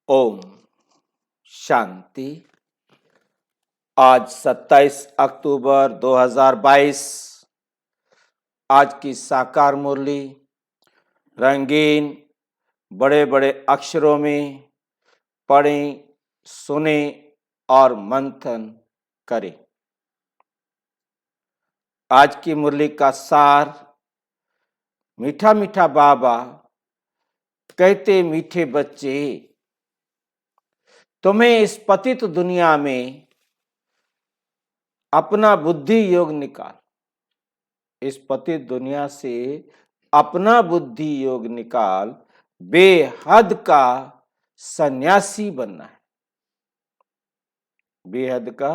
ओम शांति। आज 27 अक्टूबर 2022। आज की साकार मुरली रंगीन बड़े बड़े अक्षरों में पढ़ें, सुने और मंथन करें। आज की मुरली का सार, मीठा मीठा बाबा कहते मीठे बच्चे, तुम्हें इस पतित दुनिया में अपना बुद्धि योग निकाल, इस पतित दुनिया से अपना बुद्धि योग निकाल, बेहद का सन्यासी बनना है। बेहद का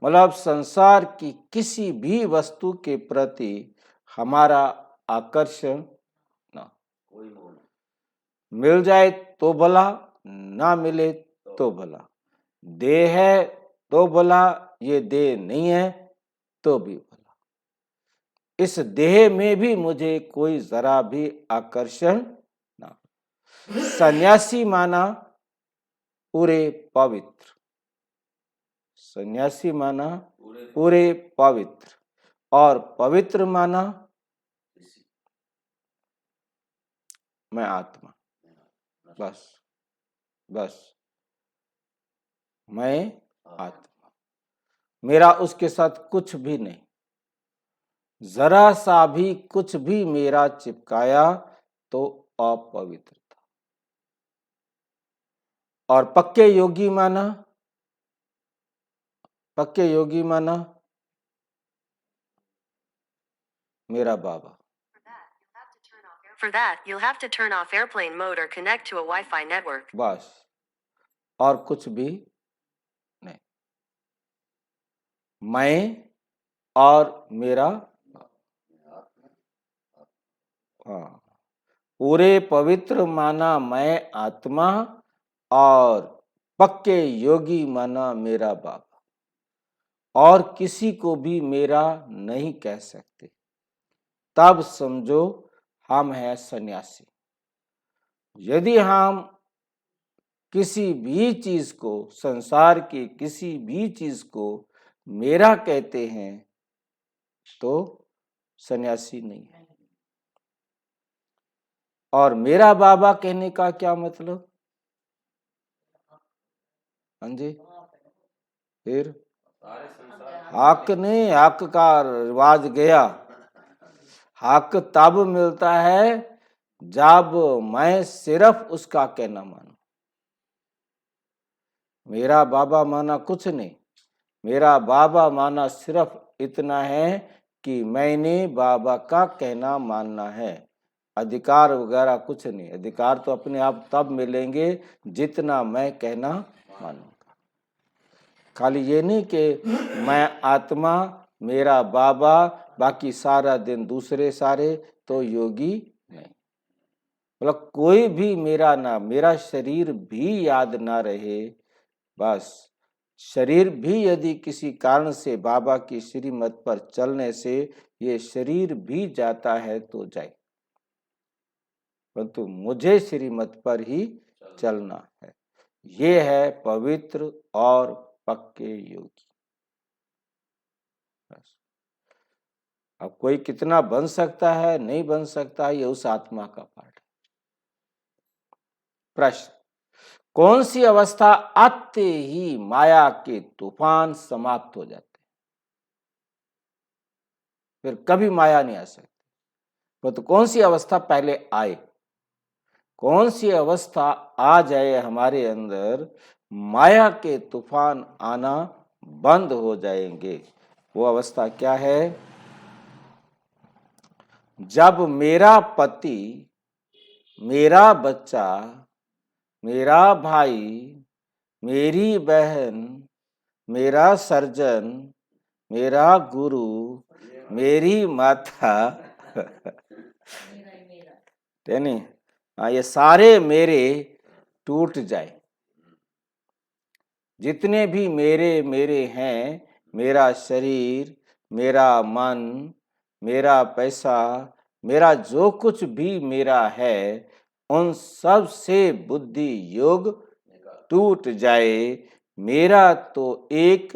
मतलब संसार की किसी भी वस्तु के प्रति हमारा आकर्षण ना, मिल जाए तो भला, ना मिले तो भला, देह है तो भला, ये देह नहीं है तो भी भला, इस देह में भी मुझे कोई जरा भी आकर्षण ना। सन्यासी माना पूरे पवित्र, सन्यासी माना पूरे पवित्र, और पवित्र माना मैं आत्मा। बस बस मैं आत्मा, मेरा उसके साथ कुछ भी नहीं, जरा सा भी कुछ भी मेरा चिपकाया तो अपवित्रता। और पक्के योगी माना, पक्के योगी माना मेरा बाबा। For that, you'll have to turn off airplane mode or connect to a Wi-Fi network. बस, और कुछ भी नहीं। मैं और मेरा, हाँ, पूरे पवित्र माना मैं आत्मा, और पक्के योगी माना मेरा बाबा, और किसी को भी मेरा नहीं कह सकते। तब समझो हम हैं सन्यासी। यदि हम किसी भी चीज को, संसार के किसी भी चीज को मेरा कहते हैं तो सन्यासी नहीं है। और मेरा बाबा कहने का क्या मतलब? हाँ जी, फिर हक नहीं, हक का रिवाज गया। हक तब मिलता है जब मैं सिर्फ उसका कहना मानूं। मेरा बाबा माना कुछ नहीं, मेरा बाबा माना सिर्फ इतना है कि मैंने बाबा का कहना मानना है। अधिकार वगैरह कुछ नहीं, अधिकार तो अपने आप तब मिलेंगे जितना मैं कहना मानूंगा। खाली ये नहीं कि मैं आत्मा, मेरा बाबा, बाकी सारा दिन दूसरे सारे, तो योगी नहीं। मतलब कोई भी मेरा ना, मेरा शरीर भी याद ना रहे, बस शरीर भी यदि किसी कारण से बाबा की श्रीमत पर चलने से ये शरीर भी जाता है तो जाए, परंतु मुझे श्रीमत पर ही चलना है। ये है पवित्र और पक्के योगी। बस अब कोई कितना बन सकता है, नहीं बन सकता है, ये उस आत्मा का पाठ है। प्रश्न, कौन सी अवस्था आते ही माया के तूफान समाप्त हो जाते, फिर कभी माया नहीं आ सकती? तो कौन सी अवस्था पहले आए, कौन सी अवस्था आ जाए हमारे अंदर, माया के तूफान आना बंद हो जाएंगे? वो अवस्था क्या है? जब मेरा पति, मेरा बच्चा, मेरा भाई, मेरी बहन, मेरा सर्जन, मेरा गुरु, मेरी माता नहीं, ये सारे मेरे टूट जाए, जितने भी मेरे मेरे हैं, मेरा शरीर, मेरा मन, मेरा पैसा, मेरा जो कुछ भी मेरा है, उन सब से बुद्धि योग टूट जाए। मेरा तो एक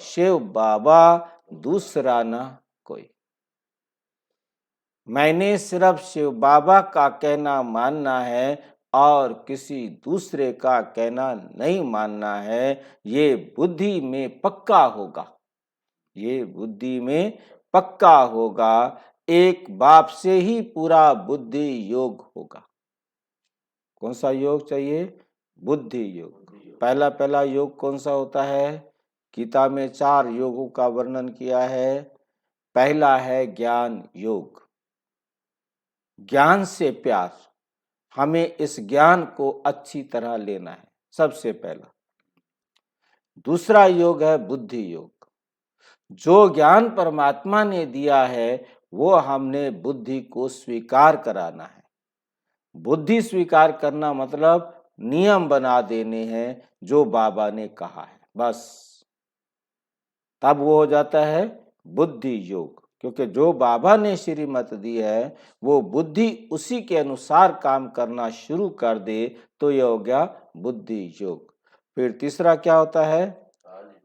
शिव बाबा, दूसरा ना कोई। मैंने सिर्फ शिव बाबा का कहना मानना है और किसी दूसरे का कहना नहीं मानना है। ये बुद्धि में पक्का होगा, ये बुद्धि में पक्का होगा। एक बाप से ही पूरा बुद्धि योग होगा। कौन सा योग चाहिए? बुद्धि योग। पहला योग कौन सा होता है? गीता में 4 योगों का वर्णन किया है। पहला है ज्ञान योग, ज्ञान से प्यार। हमें इस ज्ञान को अच्छी तरह लेना है, सबसे पहला। दूसरा योग है बुद्धि योग। जो ज्ञान परमात्मा ने दिया है वो हमने बुद्धि को स्वीकार कराना है। बुद्धि स्वीकार करना मतलब नियम बना देने हैं जो बाबा ने कहा है, बस तब वो हो जाता है बुद्धि योग। क्योंकि जो बाबा ने श्रीमत दी है वो बुद्धि उसी के अनुसार काम करना शुरू कर दे तो यह हो गया बुद्धि योग। फिर तीसरा क्या होता है?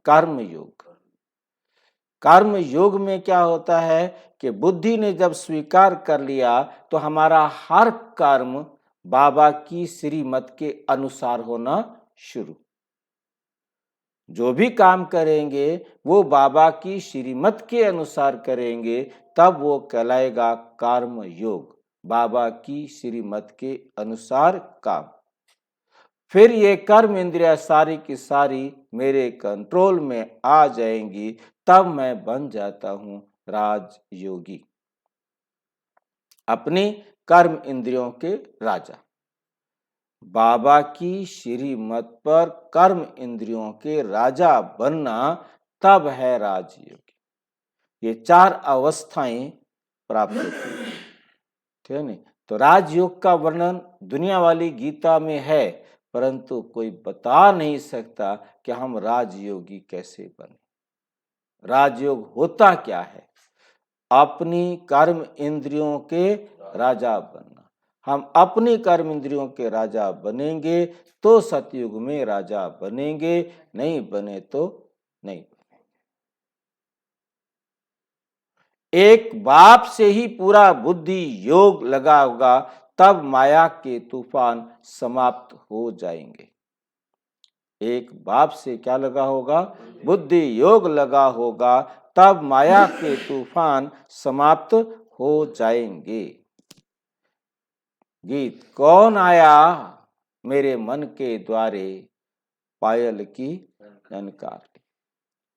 कर्म योग। कर्म योग में क्या होता है कि बुद्धि ने जब स्वीकार कर लिया तो हमारा हर कर्म बाबा की श्रीमत के अनुसार होना शुरू। जो भी काम करेंगे वो बाबा की श्रीमत के अनुसार करेंगे, तब वो कहलाएगा कर्म योग, बाबा की श्रीमत के अनुसार काम। फिर ये कर्म इंद्रिया सारी की सारी मेरे कंट्रोल में आ जाएंगी, तब मैं बन जाता हूं राजयोगी, अपनी कर्म इंद्रियों के राजा। बाबा की श्रीमत पर कर्म इंद्रियों के राजा बनना तब है राजयोगी। ये 4 अवस्थाएं प्राप्त होती है, ठीक है नहीं? तो राजयोग का वर्णन दुनिया वाली गीता में है, परंतु कोई बता नहीं सकता कि हम राजयोगी कैसे बने। राजयोग होता क्या है? अपनी कर्म इंद्रियों के राजा बनना। हम अपनी कर्म इंद्रियों के राजा बनेंगे तो सतयुग में राजा बनेंगे, नहीं बने तो नहीं बनेंगे। एक बाप से ही पूरा बुद्धि योग लगा होगा, तब माया के तूफान समाप्त हो जाएंगे। एक बाप से क्या लगा होगा? बुद्धि योग लगा होगा, तब माया के तूफान समाप्त हो जाएंगे। गीत कौन आया मेरे मन के द्वारे, पायल की ननकार।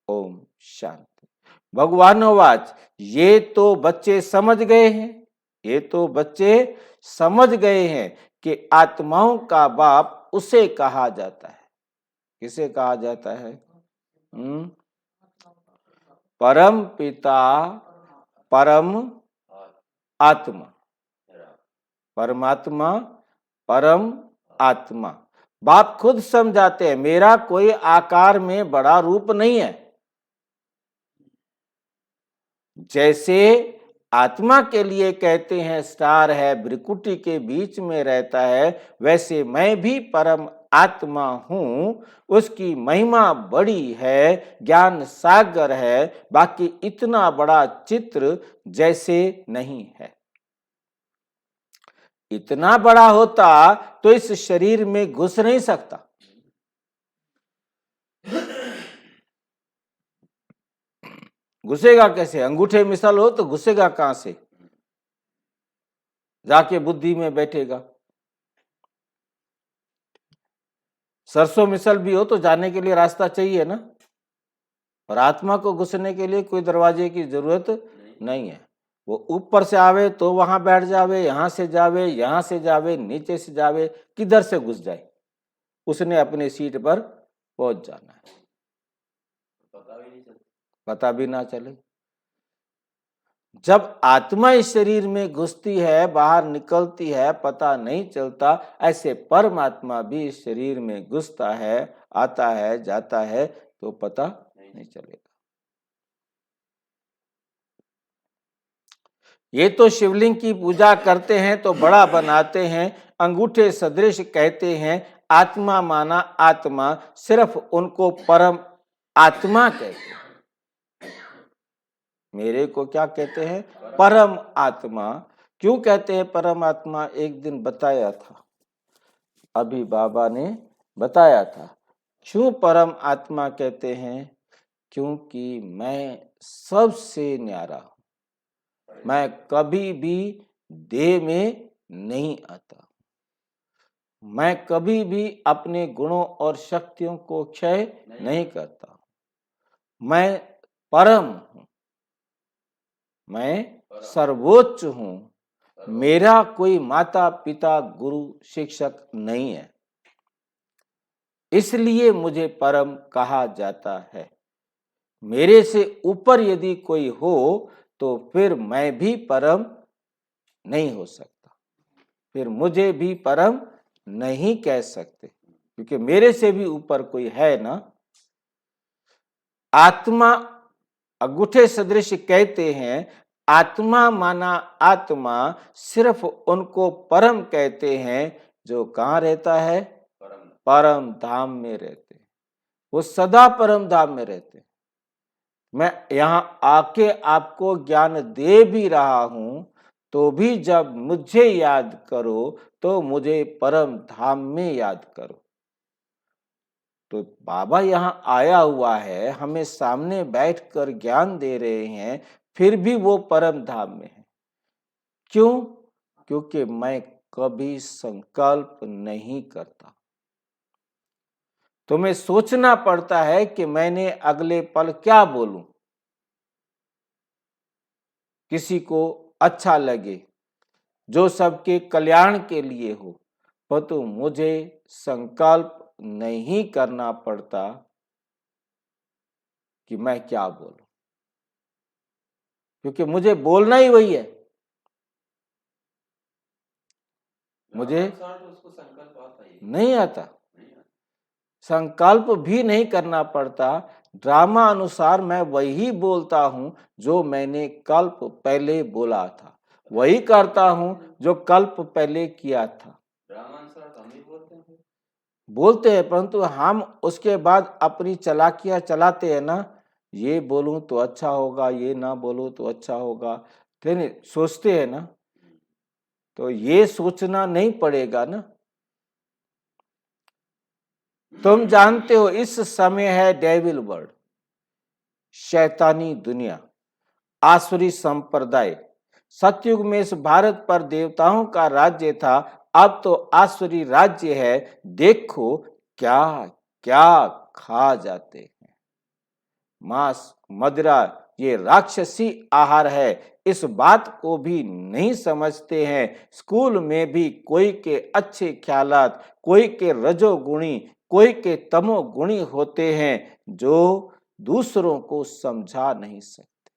ओम शांति। भगवान वाच, ये तो बच्चे समझ गए हैं, ये तो बच्चे समझ गए हैं कि आत्माओं का बाप उसे कहा जाता है। किसे कहा जाता है? परम पिता, परम आत्मा, परमात्मा, परम आत्मा। बाप खुद समझाते हैं मेरा कोई आकार में बड़ा रूप नहीं है। जैसे आत्मा के लिए कहते हैं स्टार है, भ्रिकुटी के बीच में रहता है, वैसे मैं भी परम आत्मा हूं। उसकी महिमा बड़ी है, ज्ञान सागर है, बाकी इतना बड़ा चित्र जैसे नहीं है। इतना बड़ा होता तो इस शरीर में घुस नहीं सकता। घुसेगा कैसे? अंगूठे मिसल हो तो घुसेगा कहां से? जाके बुद्धि में बैठेगा। सरसों मिसल भी हो तो जाने के लिए रास्ता चाहिए ना। और आत्मा को घुसने के लिए कोई दरवाजे की जरूरत नहीं है। वो ऊपर से आवे तो वहां बैठ जावे, यहां से जावे, यहां से जावे, नीचे से जावे, किधर से घुस जाए, उसने अपनी सीट पर पहुंच जाना है, पता भी ना चले। जब आत्मा इस शरीर में घुसती है, बाहर निकलती है, पता नहीं चलता। ऐसे परमात्मा भी इस शरीर में घुसता है, आता है, जाता है, तो पता नहीं चलेगा। ये तो शिवलिंग की पूजा करते हैं तो बड़ा बनाते हैं, अंगूठे सदृश कहते हैं, आत्मा माना आत्मा, सिर्फ उनको परम आत्मा कहते हैं। मेरे को क्या कहते हैं? परम आत्मा। क्यों कहते हैं परम आत्मा? एक दिन बताया था, अभी बाबा ने बताया था। क्यों परम आत्मा कहते हैं? क्योंकि मैं सबसे न्यारा हूं, मैं कभी भी देह में नहीं आता, मैं कभी भी अपने गुणों और शक्तियों को क्षय नहीं करता, मैं परम हूं, मैं सर्वोच्च हूं, मेरा कोई माता पिता गुरु शिक्षक नहीं है, इसलिए मुझे परम कहा जाता है। मेरे से ऊपर यदि कोई हो तो फिर मैं भी परम नहीं हो सकता, फिर मुझे भी परम नहीं कह सकते, क्योंकि मेरे से भी ऊपर कोई है ना। आत्मा अंगूठे सदृश कहते हैं, आत्मा माना आत्मा, सिर्फ उनको परम कहते हैं जो कहाँ रहता है? परम धाम में रहते हैं, वो सदा परम धाम में रहते हैं। मैं यहां आके आपको ज्ञान दे भी रहा हूं तो भी जब मुझे याद करो तो मुझे परम धाम में याद करो। तो बाबा यहां आया हुआ है, हमें सामने बैठकर ज्ञान दे रहे हैं, फिर भी वो परम धाम में है। क्यों? क्योंकि मैं कभी संकल्प नहीं करता। तुम्हें सोचना पड़ता है कि मैंने अगले पल क्या बोलूं, किसी को अच्छा लगे, जो सबके कल्याण के लिए हो, परंतु मुझे संकल्प नहीं करना पड़ता कि मैं क्या बोलूं, क्योंकि मुझे बोलना ही वही है। मुझे नहीं आता, संकल्प भी नहीं करना पड़ता, ड्रामा अनुसार मैं वही बोलता हूं जो मैंने कल्प पहले बोला था, वही करता हूं जो कल्प पहले किया था। बोलते हैं, परंतु हम उसके बाद अपनी चालाकियां चलाते हैं ना, ये बोलूं तो अच्छा होगा, ये ना बोलूं तो अच्छा होगा, तो नहीं सोचते हैं ना। तो ये सोचना नहीं पड़ेगा ना। तुम जानते हो इस समय है डेविल वर्ल्ड, शैतानी दुनिया, आसुरी संप्रदाय। सतयुग में इस भारत पर देवताओं का राज्य था, अब तो आसुरी राज्य है। देखो क्या क्या खा जाते हैं, मांस मदिरा, ये राक्षसी आहार है, इस बात को भी नहीं समझते हैं। स्कूल में भी कोई के अच्छे ख्यालात, कोई के रजोगुणी, कोई के तमोगुणी होते हैं जो दूसरों को समझा नहीं सकते,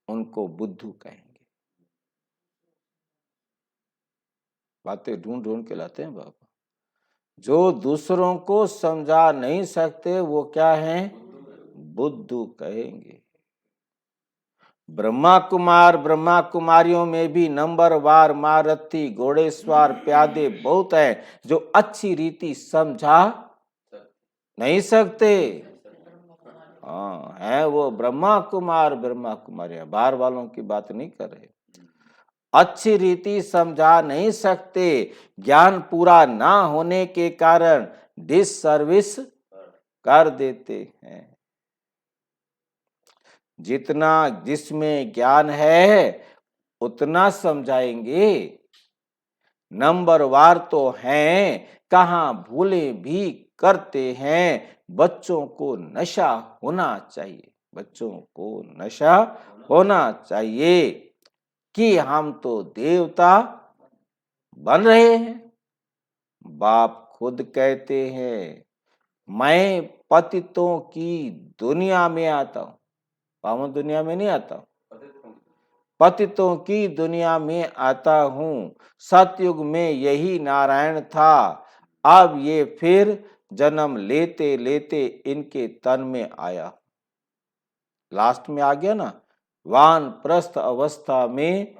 उनको बुद्धू कहेंगे। बातें ढूंढ ढूंढ के लाते हैं बाबा। जो दूसरों को समझा नहीं सकते वो क्या हैं? बुद्धू कहेंगे। ब्रह्मा कुमारियों में भी नंबरवार महारथी घोड़ेसवार प्यादे बहुत हैं जो अच्छी रीति समझा नहीं सकते। हाँ, है वो ब्रह्मा कुमारियां, बाहर वालों की बात नहीं कर रहे। अच्छी रीति समझा नहीं सकते, ज्ञान पूरा ना होने के कारण डिस सर्विस कर देते हैं। जितना जिसमें ज्ञान है उतना समझाएंगे, नंबरवार तो हैं, कहाँ भूले भी करते हैं। बच्चों को नशा होना चाहिए, बच्चों को नशा होना चाहिए कि हम तो देवता बन रहे हैं। बाप खुद कहते हैं, मैं पतितों की दुनिया में आता हूं, पावन दुनिया में नहीं आता हूं, पतितों की दुनिया में आता हूं। सतयुग में यही नारायण था, अब ये फिर जन्म लेते लेते इनके तन में आया। लास्ट में आ गया ना, वानप्रस्थ अवस्था में,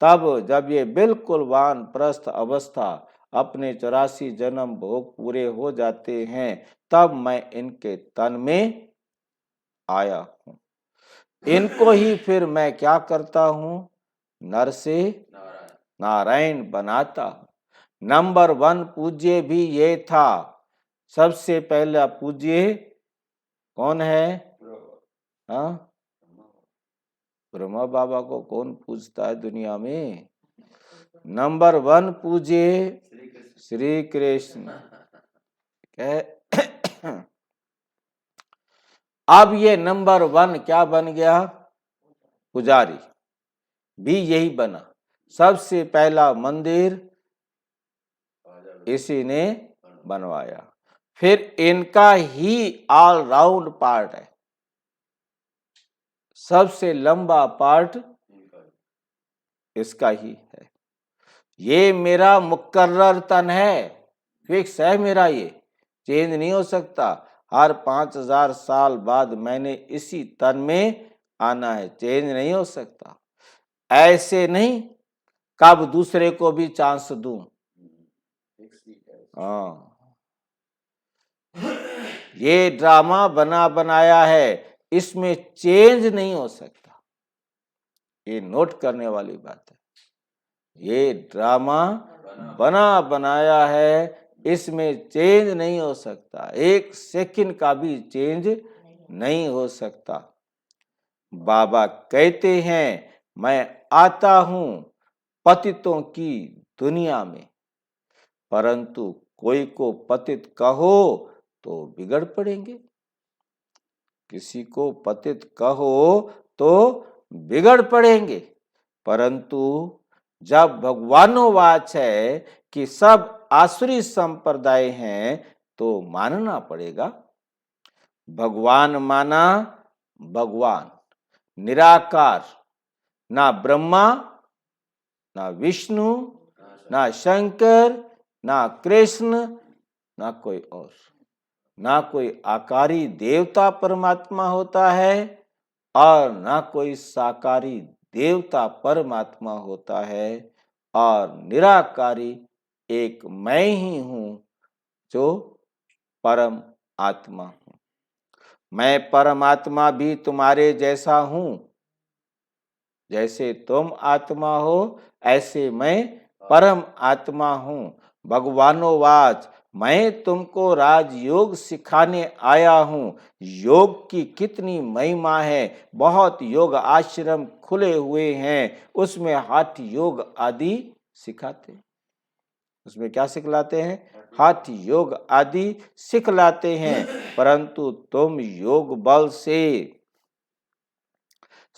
तब जब ये बिल्कुल वानप्रस्थ अवस्था अपने 84 जन्म भोग पूरे हो जाते हैं, तब मैं इनके तन में आया हूं। इनको ही फिर मैं क्या करता हूं? नर से नारायण बनाता हूं। नंबर 1 पूज्य भी ये था। सबसे पहला पूज्य कौन है? हाँ, ब्रह्मा बाबा को कौन पूजता है दुनिया में? नंबर 1 पूज्य श्री कृष्ण। अब ये नंबर 1 क्या बन गया? पुजारी भी यही बना। सबसे पहला मंदिर इसी ने बनवाया। फिर इनका ही ऑल राउंड पार्ट है। सबसे लंबा पार्ट इसका ही है। ये मेरा मुकर्रर तन है, फिक्स है मेरा, ये चेंज नहीं हो सकता। हर 5000 साल बाद मैंने इसी तन में आना है, चेंज नहीं हो सकता। ऐसे नहीं कब दूसरे को भी चांस दूं। हाँ, ये ड्रामा बना बनाया है, इसमें चेंज नहीं हो सकता। ये नोट करने वाली बात है। ये ड्रामा बना बनाया है, इसमें चेंज नहीं हो सकता। 1 सेकंड का भी चेंज नहीं हो सकता। बाबा कहते हैं मैं आता हूं पतितों की दुनिया में, परंतु कोई को पतित कहो तो बिगड़ पड़ेंगे। किसी को पतित कहो तो बिगड़ पड़ेंगे। परंतु जब भगवानोवाच है कि सब आसुरी संप्रदाय हैं, तो मानना पड़ेगा। भगवान माना भगवान निराकार, ना ब्रह्मा, ना विष्णु, ना शंकर, ना कृष्ण, ना कोई और, ना कोई आकारी देवता परमात्मा होता है और ना कोई साकारी देवता परमात्मा होता है, और निराकारी एक मैं ही हूं जो परम आत्मा हूं। मैं परमात्मा भी तुम्हारे जैसा हूं। जैसे तुम आत्मा हो ऐसे मैं परम आत्मा हूं। भगवानोवाच मैं तुमको राजयोग सिखाने आया हूं। योग की कितनी महिमा है। बहुत योग आश्रम खुले हुए हैं, उसमें हठ योग आदि सिखाते हैं। उसमें क्या सिखलाते हैं? हठ योग आदि सिखलाते हैं। परंतु तुम योग बल से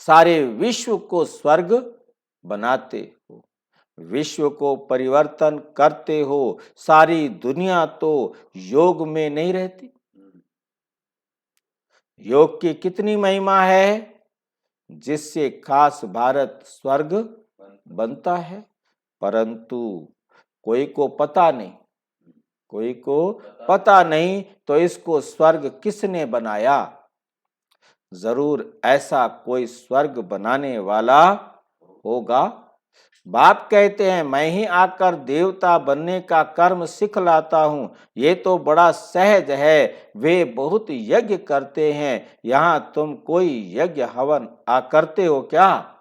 सारे विश्व को स्वर्ग बनाते हो, विश्व को परिवर्तन करते हो। सारी दुनिया तो योग में नहीं रहती। योग की कितनी महिमा है, जिससे खास भारत स्वर्ग बनता है। परंतु कोई को पता नहीं, कोई को पता नहीं तो इसको स्वर्ग किसने बनाया? जरूर ऐसा कोई स्वर्ग बनाने वाला होगा। बाप कहते हैं मैं ही आकर देवता बनने का कर्म सिखलाता हूं। ये तो बड़ा सहज है। वे बहुत यज्ञ करते हैं, यहां तुम कोई यज्ञ हवन करते हो क्या?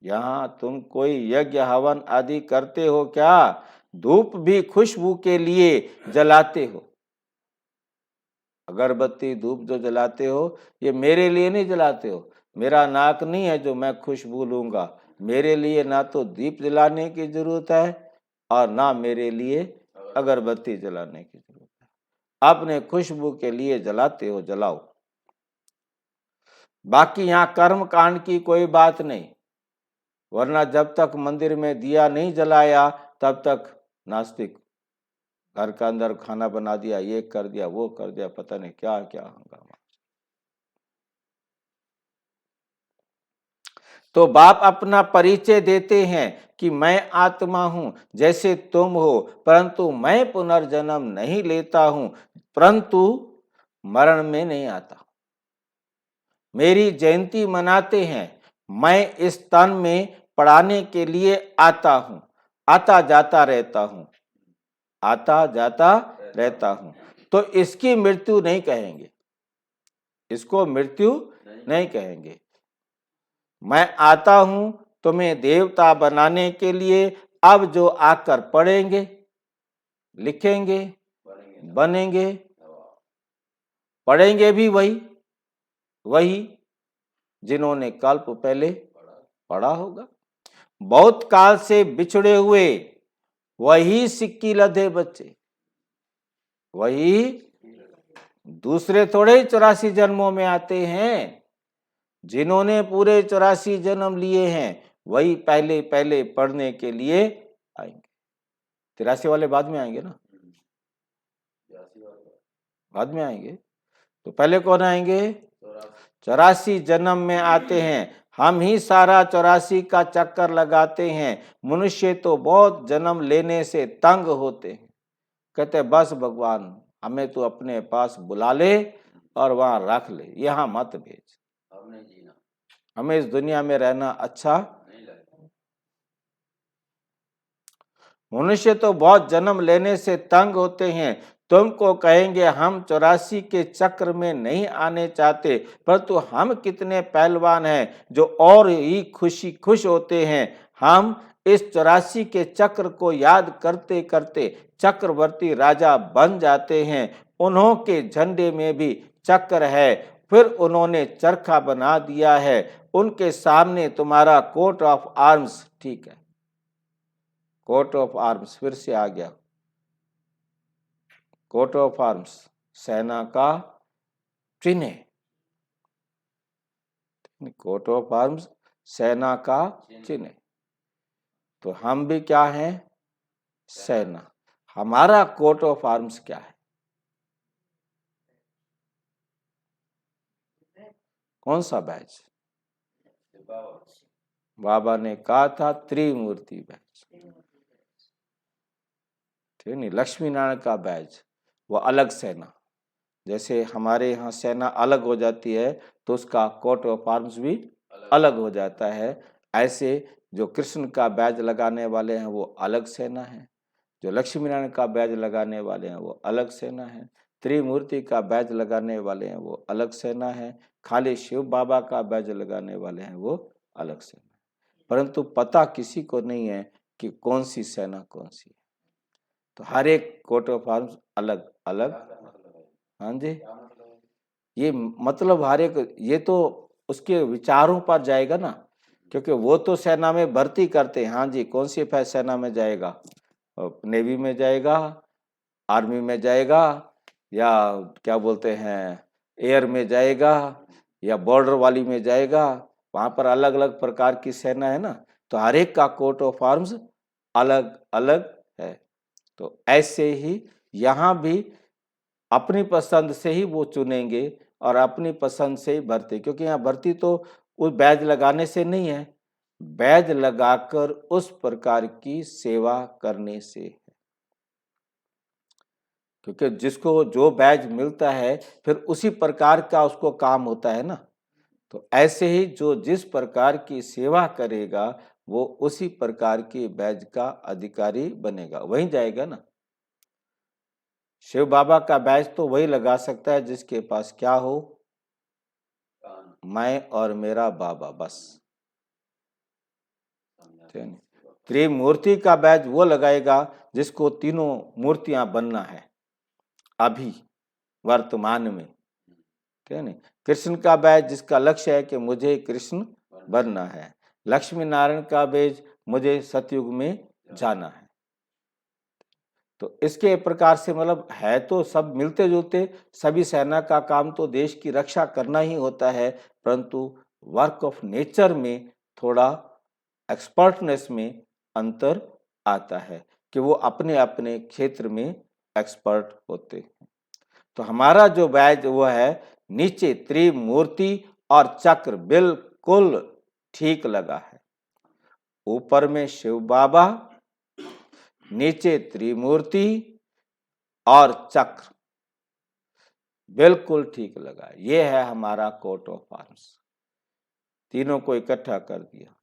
यहां तुम कोई यज्ञ हवन आदि करते हो क्या? धूप भी खुशबू के लिए जलाते हो। अगरबत्ती धूप जो जलाते हो, ये मेरे लिए नहीं जलाते हो। मेरा नाक नहीं है जो मैं खुशबू लूंगा। मेरे लिए ना तो दीप जलाने की जरूरत है और ना मेरे लिए अगरबत्ती जलाने की जरूरत है। अपने खुशबू के लिए जलाते हो, जलाओ। बाकी यहाँ कर्म कांड की कोई बात नहीं, वरना जब तक मंदिर में दिया नहीं जलाया तब तक नास्तिक। घर का अंदर खाना बना दिया, ये कर दिया, वो कर दिया, पता नहीं क्या क्या हंगामा। तो बाप अपना परिचय देते हैं कि मैं आत्मा हूं जैसे तुम हो, परंतु मैं पुनर्जन्म नहीं लेता हूं, परंतु मरण में नहीं आता। मेरी जयंती मनाते हैं। मैं इस तन में पढ़ाने के लिए आता हूं, आता जाता रहता हूं, आता जाता रहता हूं। तो इसकी मृत्यु नहीं कहेंगे, इसको मृत्यु नहीं कहेंगे। मैं आता हूं तुम्हें देवता बनाने के लिए। अब जो आकर पढ़ेंगे, लिखेंगे, बनेंगे, पढ़ेंगे भी वही जिन्होंने कल्प पहले पढ़ा होगा। बहुत काल से बिछड़े हुए वही सिक्की लदे बच्चे, वही दूसरे थोड़े 84 जन्मों में आते हैं। जिन्होंने पूरे 84 जन्म लिए हैं वही पहले पहले पढ़ने के लिए आएंगे। 83 वाले बाद में आएंगे ना, बाद में आएंगे। तो पहले कौन आएंगे? 84 जन्म में आते हैं। हम ही सारा 84 का चक्कर लगाते हैं। मनुष्य तो बहुत जन्म लेने से तंग होते हैं। कहते बस भगवान हमें तो अपने पास बुला ले और वहां रख ले, यहां मत भेज, हमें इस दुनिया में रहना अच्छा नहीं लगता। मनुष्य तो बहुत जन्म लेने से तंग होते हैं। तुमको कहेंगे हम 84 के चक्र में नहीं आने चाहते, परंतु हम कितने पहलवान हैं जो और ही खुश होते हैं। हम इस 84 के चक्र को याद करते करते चक्रवर्ती राजा बन जाते हैं। उन्हों के झंडे में भी चक्र है, फिर उन्होंने चरखा बना दिया है। उनके सामने तुम्हारा कोट ऑफ आर्म्स, ठीक है, कोट ऑफ आर्म्स फिर से आ गया। कोट ऑफ आर्म्स सेना का चिन्ह, कोट ऑफ आर्म्स सेना का चिन्ह। तो हम भी क्या हैं? सेना। हमारा कोट ऑफ आर्म्स क्या है? कौन सा बैच? बाबा ने कहा था त्रिमूर्ति बैच, ठीक नहीं। लक्ष्मी नारायण का बैच वो अलग सेना। जैसे हमारे यहाँ सेना अलग हो जाती है तो उसका कोट ऑफ आर्म्स भी अलग हो जाता है। ऐसे जो कृष्ण का बैज लगाने वाले हैं वो अलग सेना है, जो लक्ष्मी नारायण का बैज लगाने वाले हैं वो अलग सेना है, त्रिमूर्ति का बैज लगाने वाले हैं वो अलग सेना है, खाली शिव बाबा का बैज लगाने वाले हैं वो अलग सेना है। परंतु पता किसी को नहीं है कि कौन सी सेना कौन सी है। तो हर एक कोट ऑफ आर्म्स अलग अलग। हाँ जी, ये मतलब हर एक, ये तो उसके विचारों पर जाएगा ना, क्योंकि वो तो सेना में भर्ती करते हैं। हाँ जी, कौन सी सेना में जाएगा? नेवी में जाएगा, आर्मी में जाएगा, या क्या बोलते हैं एयर में जाएगा, या बॉर्डर वाली में जाएगा। वहां पर अलग अलग प्रकार की सेना है ना, तो हर एक का कोट ऑफ आर्म्स अलग अलग है। तो ऐसे ही यहाँ भी अपनी पसंद से ही वो चुनेंगे और अपनी पसंद से ही भर्ती, क्योंकि यहाँ भर्ती तो उस बैज लगाने से नहीं है, बैज लगाकर उस प्रकार की सेवा करने से है। क्योंकि जिसको जो बैज मिलता है फिर उसी प्रकार का उसको काम होता है ना। तो ऐसे ही जो जिस प्रकार की सेवा करेगा वो उसी प्रकार की बैज का अधिकारी बनेगा, वहीं जाएगा ना। शिव बाबा का बैज तो वही लगा सकता है जिसके पास क्या हो? मैं और मेरा बाबा, बस। त्रिमूर्ति का बैज वो लगाएगा जिसको तीनों मूर्तियां बनना है अभी वर्तमान में, ठीक है नहीं। कृष्ण का बैज जिसका लक्ष्य है कि मुझे कृष्ण बनना है। लक्ष्मी नारायण का बैज मुझे सतयुग में जाना है। तो इसके प्रकार से मतलब है तो सब मिलते जुलते। सभी सेना का काम तो देश की रक्षा करना ही होता है, परंतु वर्क ऑफ नेचर में थोड़ा एक्सपर्टनेस में अंतर आता है कि वो अपने अपने क्षेत्र में एक्सपर्ट होते हैं। तो हमारा जो बैज वो है नीचे त्रिमूर्ति और चक्र बिल्कुल ठीक लगा है। ऊपर में शिव बाबा, नीचे त्रिमूर्ति और चक्र। बिल्कुल ठीक लगा। ये है हमारा कोट ऑफ आर्म्स। तीनों को इकट्ठा कर दिया।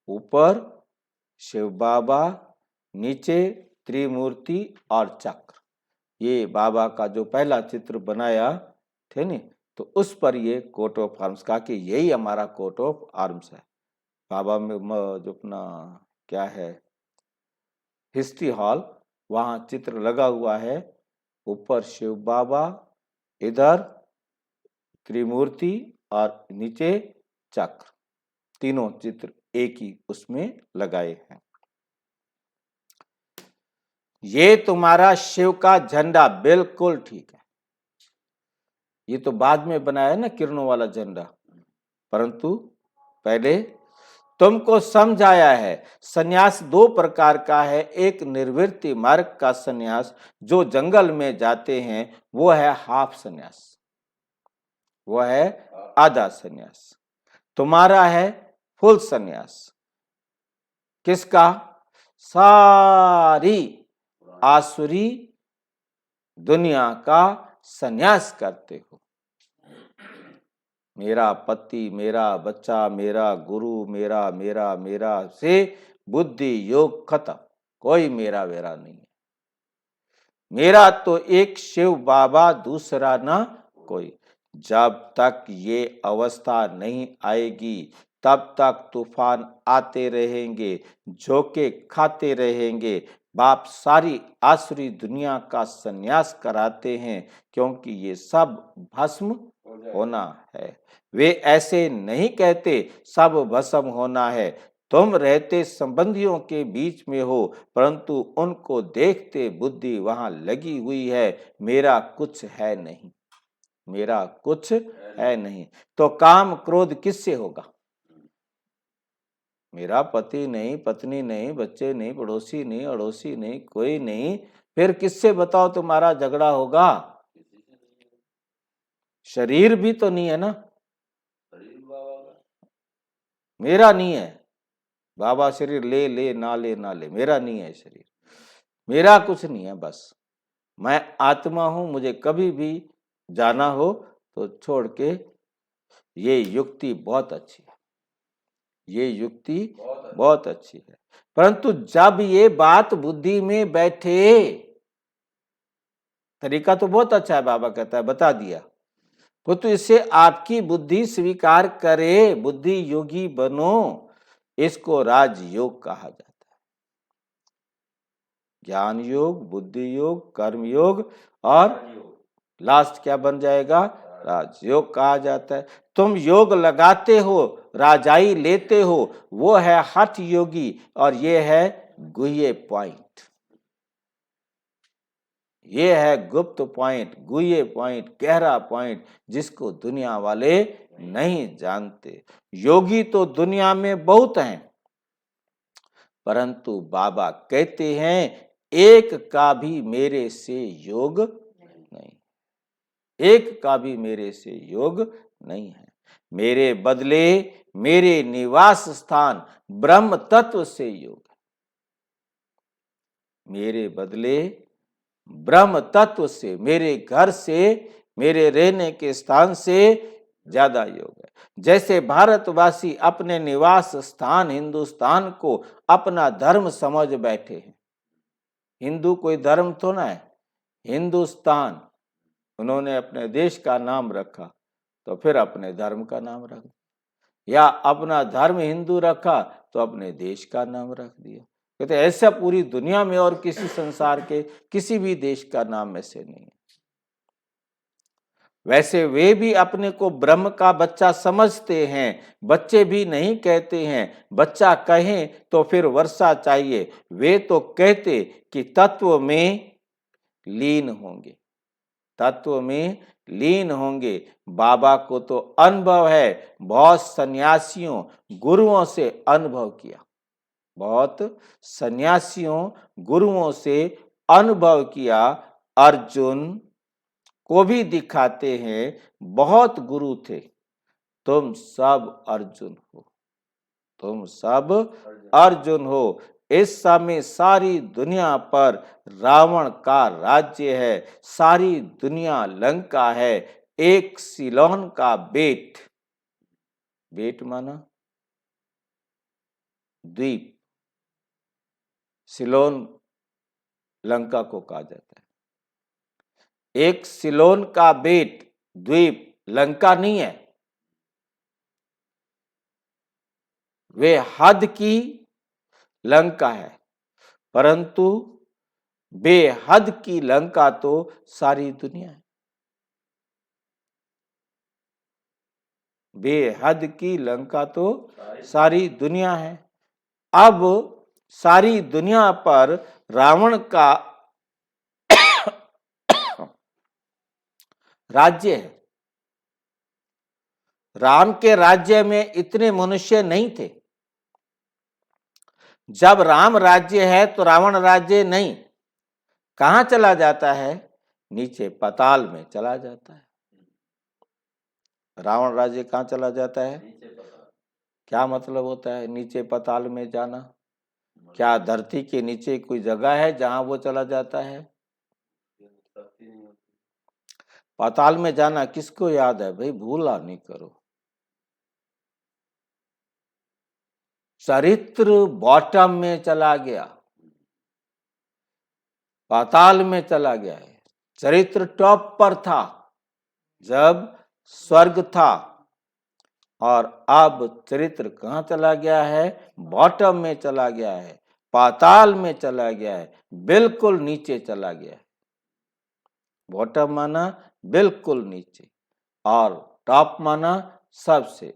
ऊपर शिव बाबा, नीचे त्रिमूर्ति और चक्र। ये बाबा का जो पहला चित्र बनाया थे नी, तो उस पर ये कोट ऑफ आर्म्स कहा कि यही हमारा कोट ऑफ आर्म्स है। बाबा में जो अपना क्या है हिस्ट्री हॉल, वहां चित्र लगा हुआ है। ऊपर शिव बाबा, इधर त्रिमूर्ति और नीचे चक्र, तीनों चित्र एक ही उसमें लगाए हैं। ये तुम्हारा शिव का झंडा बिल्कुल ठीक है। ये तो बाद में बनाया ना किरणों वाला झंडा, परंतु पहले तुमको समझाया है। सन्यास दो प्रकार का है। एक निर्वृत्ति मार्ग का सन्यास, जो जंगल में जाते हैं, वो है हाफ सन्यास, वो है आधा सन्यास। तुम्हारा है फुल सन्यास। किसका? सारी आसुरी दुनिया का सन्यास करते हो। मेरा पति, मेरा बच्चा, मेरा गुरु, मेरा मेरा मेरा से बुद्धि योग खत्म, कोई मेरा वेरा नहीं है। मेरा तो एक शिव बाबा, दूसरा ना कोई। जब तक ये अवस्था नहीं आएगी तब तक तूफान आते रहेंगे, झोंके खाते रहेंगे। बाप सारी आसुरी दुनिया का सन्यास कराते हैं, क्योंकि ये सब भस्म होना है। वे ऐसे नहीं कहते सब भस्म होना है। तुम रहते संबंधियों के बीच में हो, परंतु उनको देखते बुद्धि वहां लगी हुई है। मेरा कुछ है नहीं, मेरा कुछ है नहीं। तो काम क्रोध किससे होगा? मेरा पति नहीं, पत्नी नहीं, बच्चे नहीं, पड़ोसी नहीं, अड़ोसी नहीं, कोई नहीं, फिर किससे बताओ तुम्हारा झगड़ा होगा? शरीर भी तो नहीं है ना, मेरा नहीं है। बाबा शरीर ले ले ना ले ना ले, मेरा नहीं है शरीर, मेरा कुछ नहीं है। बस मैं आत्मा हूं। मुझे कभी भी जाना हो तो छोड़ के। ये युक्ति बहुत अच्छी है, ये युक्ति बहुत अच्छी है। परंतु जब ये बात बुद्धि में बैठे, तरीका तो बहुत अच्छा है, बाबा कहता है बता दिया, तो इसे आपकी बुद्धि स्वीकार करे, बुद्धि योगी बनो। इसको राजयोग कहा जाता है। ज्ञान योग, बुद्धि योग, कर्म योग और लास्ट क्या बन जाएगा? राजयोग कहा जाता है। तुम योग लगाते हो, राजाई लेते हो, वो है हठ योगी, और ये है गुह्य पॉइंट। ये है गुप्त पॉइंट, गुह्य पॉइंट, गहरा पॉइंट, जिसको दुनिया वाले नहीं जानते। योगी तो दुनिया में बहुत हैं, परंतु बाबा कहते हैं एक का भी मेरे से योग नहीं, एक का भी मेरे से योग नहीं है। मेरे बदले मेरे निवास स्थान ब्रह्म तत्व से योग है। मेरे बदले ब्रह्म तत्व से, मेरे घर से, मेरे रहने के स्थान से ज्यादा योग है। जैसे भारतवासी अपने निवास स्थान हिंदुस्तान को अपना धर्म समझ बैठे हैं। हिंदू कोई धर्म तो ना है, हिंदुस्तान उन्होंने अपने देश का नाम रखा, तो फिर अपने धर्म का नाम रख, या अपना धर्म हिंदू रखा तो अपने देश का नाम रख दिया। कहते ऐसा पूरी दुनिया में और किसी संसार के किसी भी देश का नाम ऐसे नहीं है। वैसे वे भी अपने को ब्रह्म का बच्चा समझते हैं। बच्चे भी नहीं कहते हैं, बच्चा कहें तो फिर वर्षा चाहिए। वे तो कहते कि तत्व में लीन होंगे, तत्व में लीन होंगे। बाबा को तो अनुभव है, बहुत सन्यासियों गुरुओं से अनुभव किया, बहुत सन्यासियों गुरुओं से अनुभव किया। अर्जुन को भी दिखाते हैं, बहुत गुरु थे। तुम सब अर्जुन हो, तुम सब अर्जुन हो। इस समय सारी दुनिया पर रावण का राज्य है, सारी दुनिया लंका है। एक सिलोन का बेट, बेट माना द्वीप, सिलोन लंका को कहा जाता है। एक सिलोन का बेट द्वीप लंका नहीं है, वे हद की लंका है, परंतु बेहद की लंका तो सारी दुनिया है। बेहद की लंका तो सारी दुनिया है। अब सारी दुनिया पर रावण का राज्य है। राम के राज्य में इतने मनुष्य नहीं थे। जब राम राज्य है तो रावण राज्य नहीं। कहां चला जाता है? नीचे पाताल में चला जाता है। रावण राज्य कहां चला जाता है? क्या मतलब होता है नीचे पाताल में जाना? क्या धरती के नीचे कोई जगह है जहां वो चला जाता है? पाताल में जाना किसको याद है भाई? भूला नहीं करो। चरित्र बॉटम में चला गया, पाताल में चला गया है। चरित्र टॉप पर था जब स्वर्ग था, और अब चरित्र कहां चला गया है? बॉटम में चला गया है, पाताल में चला गया है, बिल्कुल नीचे चला गया है। बॉटम माना बिल्कुल नीचे, और टॉप माना सबसे।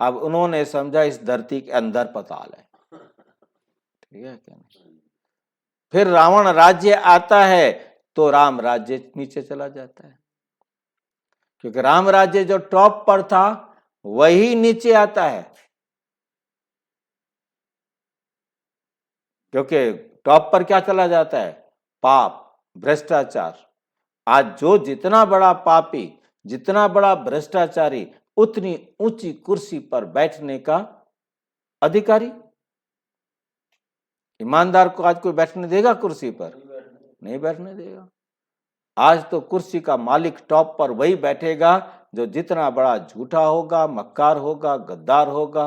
अब उन्होंने समझा इस धरती के अंदर पाताल है। ठीक है क्या नहीं? फिर रावण राज्य आता है तो राम राज्य नीचे चला जाता है, क्योंकि राम राज्य जो टॉप पर था वही नीचे आता है। क्योंकि टॉप पर क्या चला जाता है? पाप, भ्रष्टाचार। आज जो जितना बड़ा पापी, जितना बड़ा भ्रष्टाचारी, उतनी ऊंची कुर्सी पर बैठने का अधिकारी। ईमानदार को आज कोई बैठने देगा कुर्सी पर? नहीं बैठने देगा। आज तो कुर्सी का मालिक टॉप पर वही बैठेगा जो जितना बड़ा झूठा होगा, मक्कार होगा, गद्दार होगा,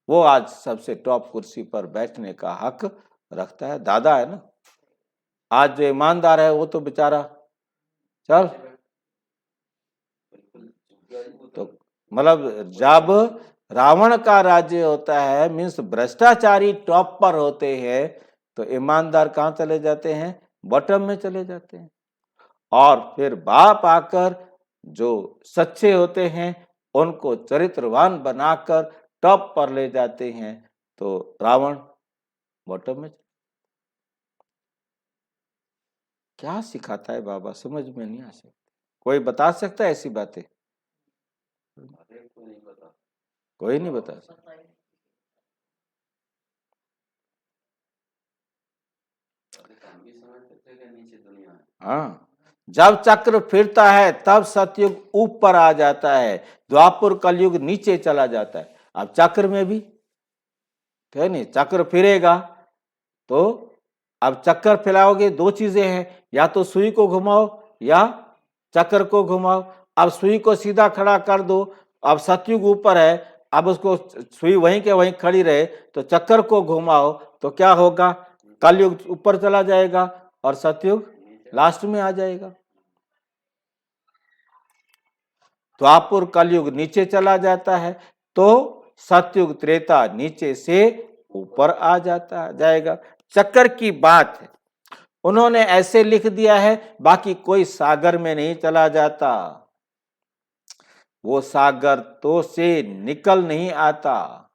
वो आज सबसे टॉप कुर्सी पर बैठने का हक रखता है। दादा है ना। आज जो ईमानदार है वो तो बेचारा चल, तो मतलब जब रावण का राज्य होता है, मीन्स भ्रष्टाचारी टॉप पर होते हैं, तो ईमानदार कहां चले जाते हैं? बॉटम में चले जाते हैं। और फिर बाप आकर जो सच्चे होते हैं उनको चरित्रवान बनाकर टॉप पर ले जाते हैं, तो रावण बॉटम में। क्या सिखाता है बाबा समझ में नहीं आ सकता। कोई बता सकता है ऐसी बातें? कोई नहीं बता सकता। हाँ, जब चक्र फिरता है तब सतयुग ऊपर आ जाता है, द्वापर कलयुग नीचे चला जाता है। अब चक्र में भी है नहीं, चक्र फिरेगा तो अब चक्कर फैलाओगे, दो चीजें हैं, या तो सुई को घुमाओ या चक्र को घुमाओ। अब सुई को सीधा खड़ा कर दो, अब सतयुग ऊपर है, अब उसको सुई वहीं के वहीं खड़ी रहे, तो चक्कर को घुमाओ तो क्या होगा? कलयुग ऊपर चला जाएगा और सतयुग लास्ट में आ जाएगा। द्वापर कलयुग नीचे चला जाता है तो सतयुग त्रेता नीचे से ऊपर आ जाएगा। चक्कर की बात है, उन्होंने ऐसे लिख दिया है, बाकी कोई सागर में नहीं चला जाता। वो सागर तो से निकल नहीं आता,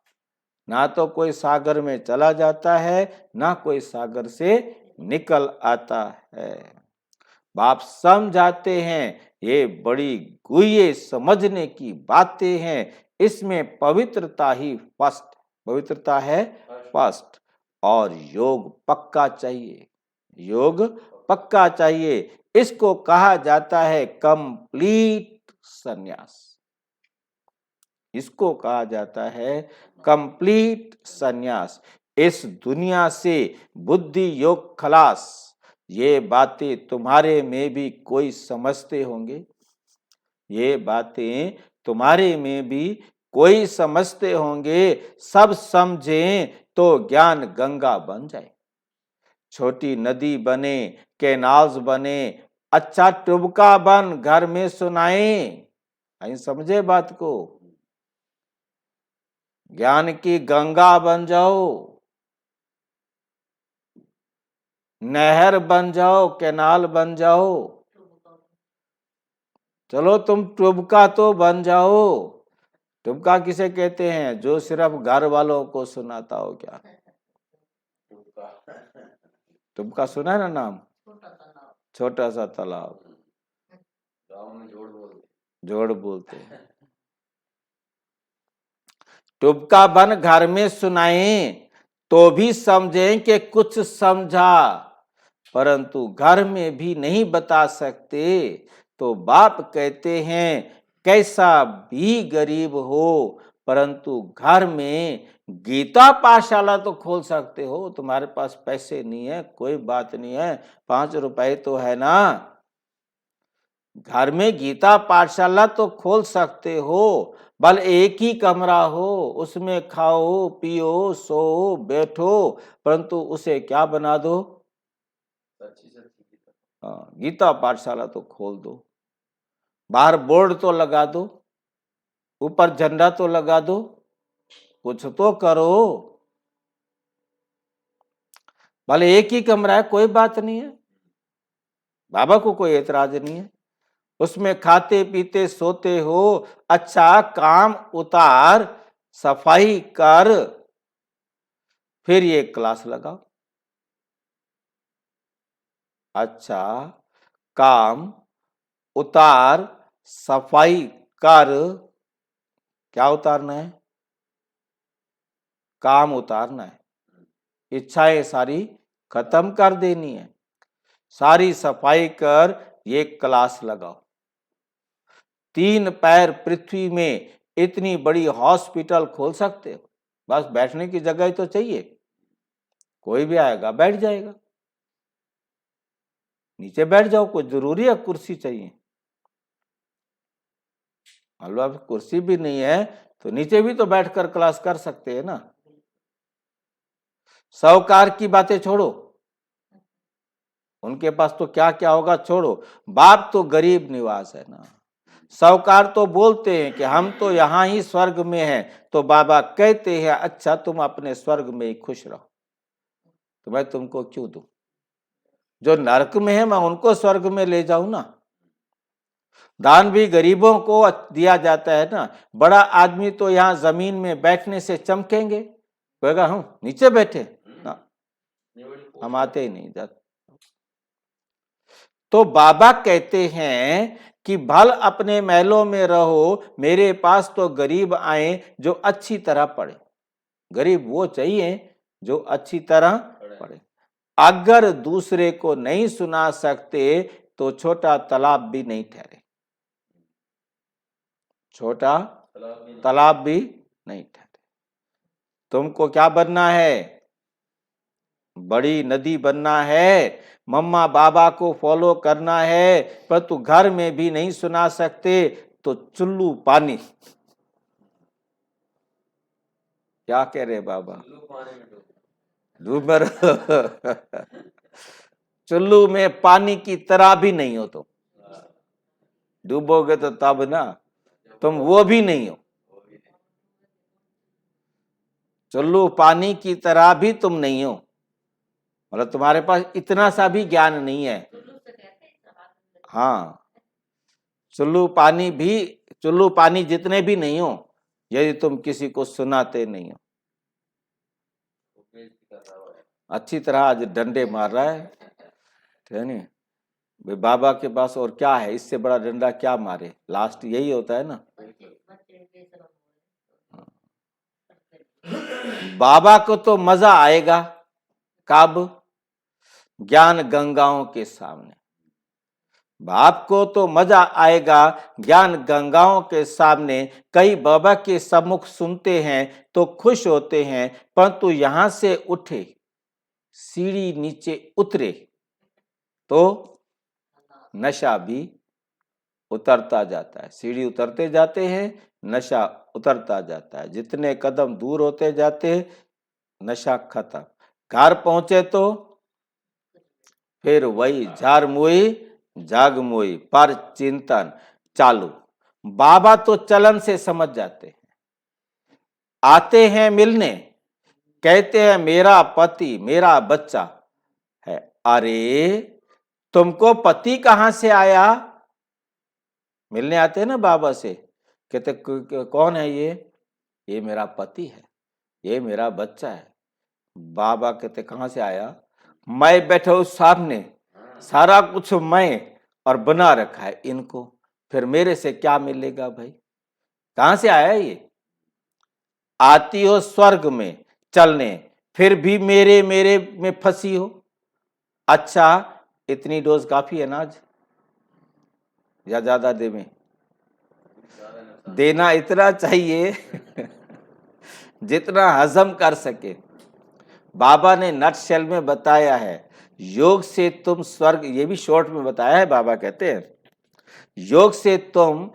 ना तो कोई सागर में चला जाता है, ना कोई सागर से निकल आता है। बाप समझाते हैं ये बड़ी गुह्य समझने की बातें हैं, इसमें पवित्रता ही फर्स्ट, पवित्रता है फर्स्ट, और योग पक्का चाहिए, योग पक्का चाहिए। इसको कहा जाता है कंप्लीट सन्यास, इसको कहा जाता है कंप्लीट सन्यास। इस दुनिया से बुद्धि योग खलास, ये बातें तुम्हारे में भी कोई समझते होंगे? ये बातें तुम्हारे में भी कोई समझते होंगे? सब समझें तो ज्ञान गंगा बन जाए, छोटी नदी बने, कैनाल्स बने, अच्छा टुबका बन घर में सुनाए। आई समझे बात को? ज्ञान की गंगा बन जाओ, नहर बन जाओ, कैनाल बन जाओ, चलो तुम टुबका तो बन जाओ। टुबका किसे कहते हैं? जो सिर्फ घर वालों को सुनाता हो। क्या टुबका सुना है ना नाम? छोटा सा तालाब, गाँव में जोड़ बोलते हैं। टुबका बन घर में सुनाए तो भी समझें कि कुछ समझा, परंतु घर में भी नहीं बता सकते तो बाप कहते हैं कैसा भी गरीब हो परंतु घर में गीता पाठशाला तो खोल सकते हो। तुम्हारे पास पैसे नहीं है, कोई बात नहीं है, 5 रुपए तो है ना, घर में गीता पाठशाला तो खोल सकते हो। बल एक ही कमरा हो, उसमें खाओ पियो सो बैठो, परंतु उसे क्या बना दो? गीता पाठशाला तो खोल दो, बाहर बोर्ड तो लगा दो, ऊपर झंडा तो लगा दो, कुछ तो करो। भले एक ही कमरा है, कोई बात नहीं है, बाबा को कोई एतराज नहीं है, उसमें खाते पीते सोते हो, अच्छा काम उतार, सफाई कर, फिर ये क्लास लगाओ। अच्छा काम उतार, सफाई कर, क्या उतारना है? काम उतारना है, इच्छाएं सारी खत्म कर देनी है, सारी सफाई कर, ये क्लास लगाओ। 3 पैर पृथ्वी में इतनी बड़ी हॉस्पिटल खोल सकते हो, बस बैठने की जगह ही तो चाहिए, कोई भी आएगा बैठ जाएगा, नीचे बैठ जाओ, कोई जरूरी है कुर्सी चाहिए? मान लो अब कुर्सी भी नहीं है तो नीचे भी तो बैठकर क्लास कर सकते हैं ना। साहूकार की बातें छोड़ो, उनके पास तो क्या क्या होगा छोड़ो, बाप तो गरीब निवास है ना। साहूकार तो बोलते हैं कि हम तो यहाँ ही स्वर्ग में हैं, तो बाबा कहते हैं अच्छा तुम अपने स्वर्ग में ही खुश रहो, तो मैं तुमको क्यों दूं? जो नरक में है मैं उनको स्वर्ग में ले जाऊं ना। दान भी गरीबों को दिया जाता है ना। बड़ा आदमी तो यहाँ जमीन में बैठने से चमकेंगे, कहेगा हम नीचे बैठे ना, हम आते ही नहीं जाते। तो बाबा कहते हैं कि भल अपने महलों में रहो, मेरे पास तो गरीब आए जो अच्छी तरह पढ़े। गरीब वो चाहिए जो अच्छी तरह पढ़े। अगर दूसरे को नहीं सुना सकते तो छोटा तालाब भी नहीं ठहरे, छोटा तालाब भी नहीं ठहरे। तुमको क्या बनना है? बड़ी नदी बनना है, मम्मा बाबा को फॉलो करना है, पर तू घर में भी नहीं सुना सकते तो चुल्लू पानी। क्या कह रहे बाबा? डूब चुल्लू में पानी की तरह भी नहीं हो, तो डूबोगे तो तब ना, तुम वो भी नहीं हो, चुल्लू पानी की तरह भी तुम नहीं हो, मतलब तुम्हारे पास इतना सा भी ज्ञान नहीं है। हाँ, चुल्लू पानी जितने भी नहीं हो, यदि तुम किसी को सुनाते नहीं हो। अच्छी तरह आज डंडे मार रहा है, ठीक है नहीं भाई, बाबा के पास और क्या है, इससे बड़ा डंडा क्या मारे, लास्ट यही होता है ना। बाबा को तो मजा आएगा कब? ज्ञान गंगाओं के सामने। बाप को तो मजा आएगा ज्ञान गंगाओं के सामने, कई बाबा के सम्मुख सुनते हैं तो खुश होते हैं, परंतु यहां से उठे, सीढ़ी नीचे उतरे तो नशा भी उतरता जाता है। सीढ़ी उतरते जाते हैं, नशा उतरता जाता है। जितने कदम दूर होते जाते हैं, नशा खत्म। घर पहुंचे तो फिर वही झार मुई जाग मुई पर चिंतन चालू। बाबा तो चलन से समझ जाते हैं, आते हैं मिलने, कहते हैं मेरा पति मेरा बच्चा है। अरे तुमको पति कहां से आया? मिलने आते हैं ना बाबा से, कहते कौन है ये मेरा पति है, ये मेरा बच्चा है। बाबा कहते कहां से आया? मैं बैठा हूं सामने, सारा कुछ मैं और बना रखा है इनको, फिर मेरे से क्या मिलेगा भाई? कहां से आया ये? आती हो स्वर्ग में चलने, फिर भी मेरे मेरे में फंसी हो। अच्छा इतनी डोज काफी है ना आज, या ज्यादा देवें? देना इतना चाहिए जितना हजम कर सके। बाबा ने नटशेल में बताया है, योग से तुम स्वर्ग, ये भी शॉर्ट में बताया है। बाबा कहते हैं योग से तुम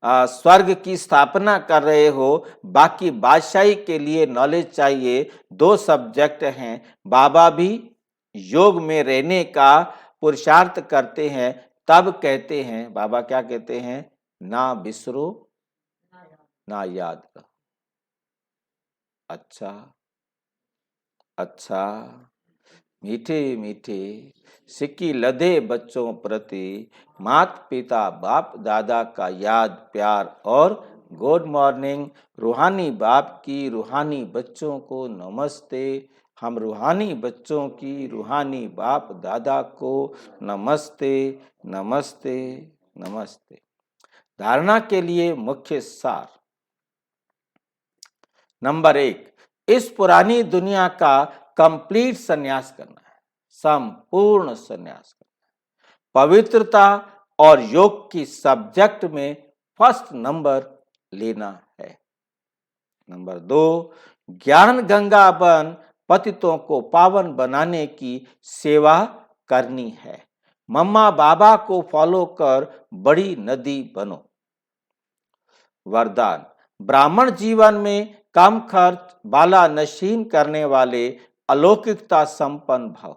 स्वर्ग की स्थापना कर रहे हो, बाकी बादशाही के लिए नॉलेज चाहिए। दो सब्जेक्ट हैं। बाबा भी योग में रहने का पुरुषार्थ करते हैं, तब कहते हैं, बाबा क्या कहते हैं? ना बिसरो ना याद करो। अच्छा अच्छा, मीठे मीठे सिक्की लदे बच्चों प्रति माता पिता बाप दादा का याद प्यार और गुड मॉर्निंग। रूहानी बाप की रूहानी बच्चों को नमस्ते। हम रूहानी बच्चों की रूहानी बाप दादा को नमस्ते नमस्ते नमस्ते। धारणा के लिए मुख्य सार। नंबर 1, इस पुरानी दुनिया का कंप्लीट संन्यास करना है, संपूर्ण संन्यास करना है। पवित्रता और योग की सब्जेक्ट में फर्स्ट नंबर लेना है। नंबर 2, ज्ञान गंगा बन पतितों को पावन बनाने की सेवा करनी है। मम्मा बाबा को फॉलो कर बड़ी नदी बनो। वरदान, ब्राह्मण जीवन में कम खर्च बाला नशीन करने वाले अलौकिकता संपन्न भाव।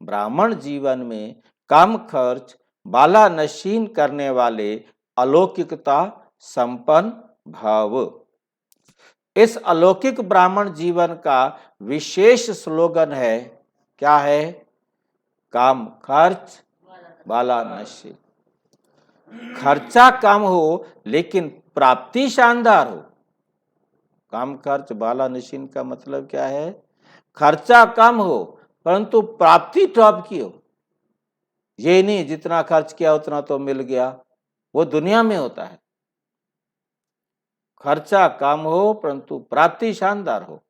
ब्राह्मण जीवन में कम खर्च बाला नशीन करने वाले अलौकिकता संपन्न भाव। इस अलौकिक ब्राह्मण जीवन का विशेष स्लोगन है, क्या है? कम खर्च बाला नशीन। खर्चा कम हो लेकिन प्राप्ति शानदार हो। कम खर्च बाला नशीन का मतलब क्या है? खर्चा कम हो परंतु प्राप्ति टॉप की हो। ये नहीं जितना खर्च किया उतना तो मिल गया, वो दुनिया में होता है। खर्चा कम हो परंतु प्राप्ति शानदार हो,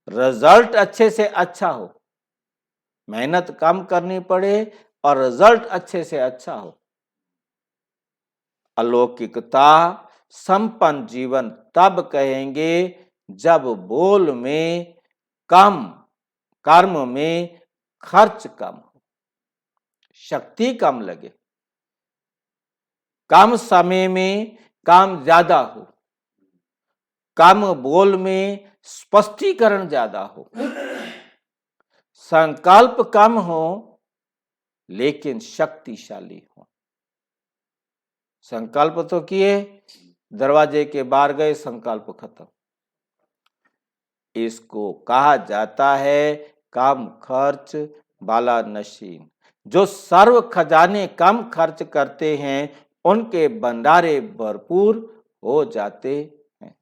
रिजल्ट अच्छे से अच्छा हो। मेहनत कम करनी पड़े और रिजल्ट अच्छे से अच्छा हो। अलौकिकता संपन्न जीवन तब कहेंगे जब बोल में कम, कर्म में खर्च कम हो, शक्ति कम लगे, कम समय में काम ज्यादा हो, कम बोल में स्पष्टीकरण ज्यादा हो, संकल्प कम हो लेकिन शक्तिशाली हो। संकल्प तो किए, दरवाजे के बाहर गए, संकल्प खत्म। इसको कहा जाता है कम खर्च बाला नशीन। जो सर्व खजाने कम खर्च करते हैं उनके भंडारे भरपूर हो जाते हैं।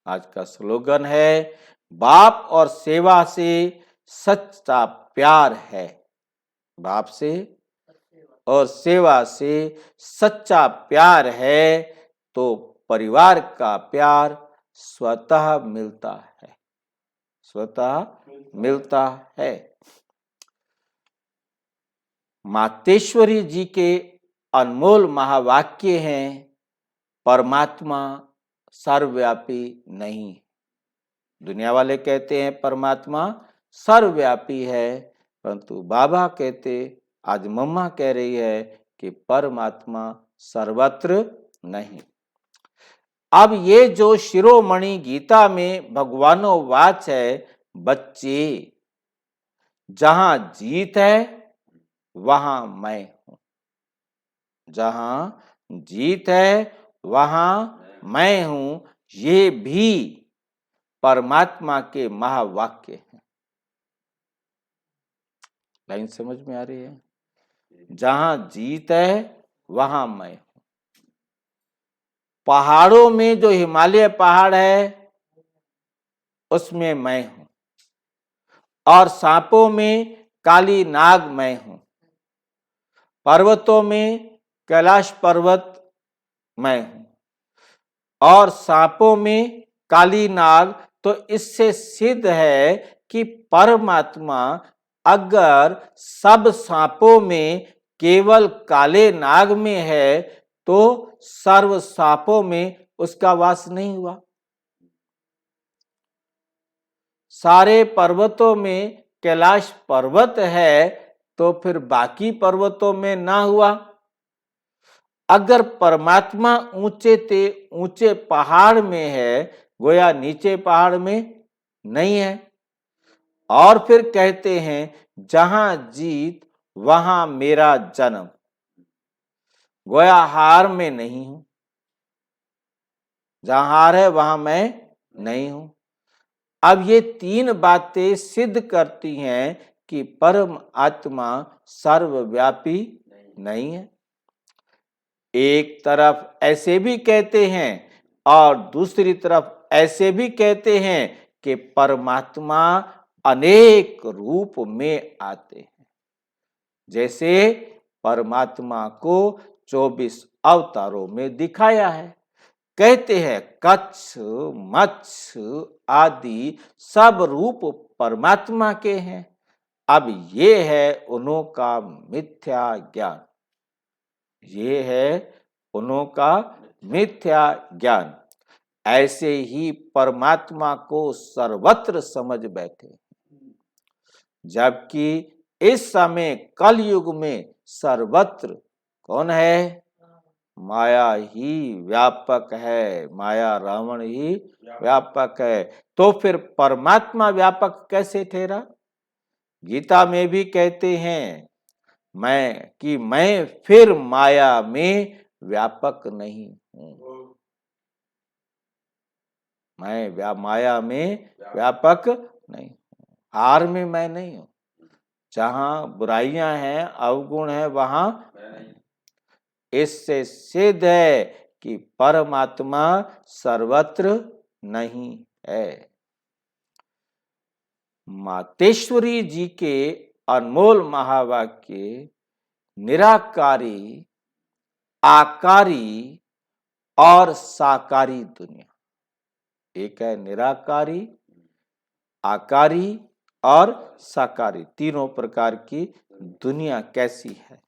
आज का स्लोगन है, बाप और सेवा से सच्चा प्यार है। बाप से और सेवा से सच्चा प्यार है तो परिवार का प्यार स्वतः मिलता है, स्वतः मिलता है। मातेश्वरी जी के अनमोल महावाक्य हैं, परमात्मा सर्वव्यापी नहीं। दुनिया वाले कहते हैं परमात्मा सर्वव्यापी है, परंतु बाबा कहते, आज मम्मा कह रही है कि परमात्मा सर्वत्र नहीं। अब ये जो शिरोमणि गीता में भगवानो वाच है, बच्चे जहां जीत है वहां मैं हूं, जहां जीत है वहां मैं हूं, ये भी परमात्मा के महावाक्य हैं। लाइन समझ में आ रही है? जहां जीत है वहां मैं हूं। पहाड़ों में जो हिमालय पहाड़ है उसमें मैं हूं, और सांपों में काली नाग मैं हूं, पर्वतों में कैलाश पर्वत मैं हूं, और सांपों में काली नाग। तो इससे सिद्ध है कि परमात्मा अगर सब सांपों में केवल काले नाग में है तो सर्व सांपों में उसका वास नहीं हुआ। सारे पर्वतों में कैलाश पर्वत है तो फिर बाकी पर्वतों में ना हुआ। अगर परमात्मा ऊंचे ते ऊंचे पहाड़ में है, गोया नीचे पहाड़ में नहीं है। और फिर कहते हैं जहां जीत वहां मेरा जन्म, गोया हार में नहीं हूं, जहां हार है वहां मैं नहीं हूं। अब ये तीन बातें सिद्ध करती हैं कि परम आत्मा सर्वव्यापी नहीं है। एक तरफ ऐसे भी कहते हैं और दूसरी तरफ ऐसे भी कहते हैं कि परमात्मा अनेक रूप में आते हैं। जैसे परमात्मा को 24 अवतारों में दिखाया है। कहते हैं कच्छ मत्स्य आदि सब रूप परमात्मा के हैं। अब ये है उन्हों का मिथ्या ज्ञान, ये है उन्हों का मिथ्या ज्ञान। ऐसे ही परमात्मा को सर्वत्र समझ बैठे, जबकि इस समय कलयुग में सर्वत्र कौन है? माया ही व्यापक है, माया रावण ही व्यापक है। तो फिर परमात्मा व्यापक कैसे ठहरा? गीता में भी कहते हैं मैं फिर माया में व्यापक नहीं हूं, मैं माया में व्यापक नहीं हूं, हार में मैं नहीं हूं। जहां बुराइयां हैं, अवगुण है, वहां इससे सिद्ध है कि परमात्मा सर्वत्र नहीं है। मातेश्वरी जी के अनमोल महावाक्य निराकारी, आकारी और साकारी दुनिया, एक है निराकारी, आकारी और साकारी, तीनों प्रकार की दुनिया कैसी है।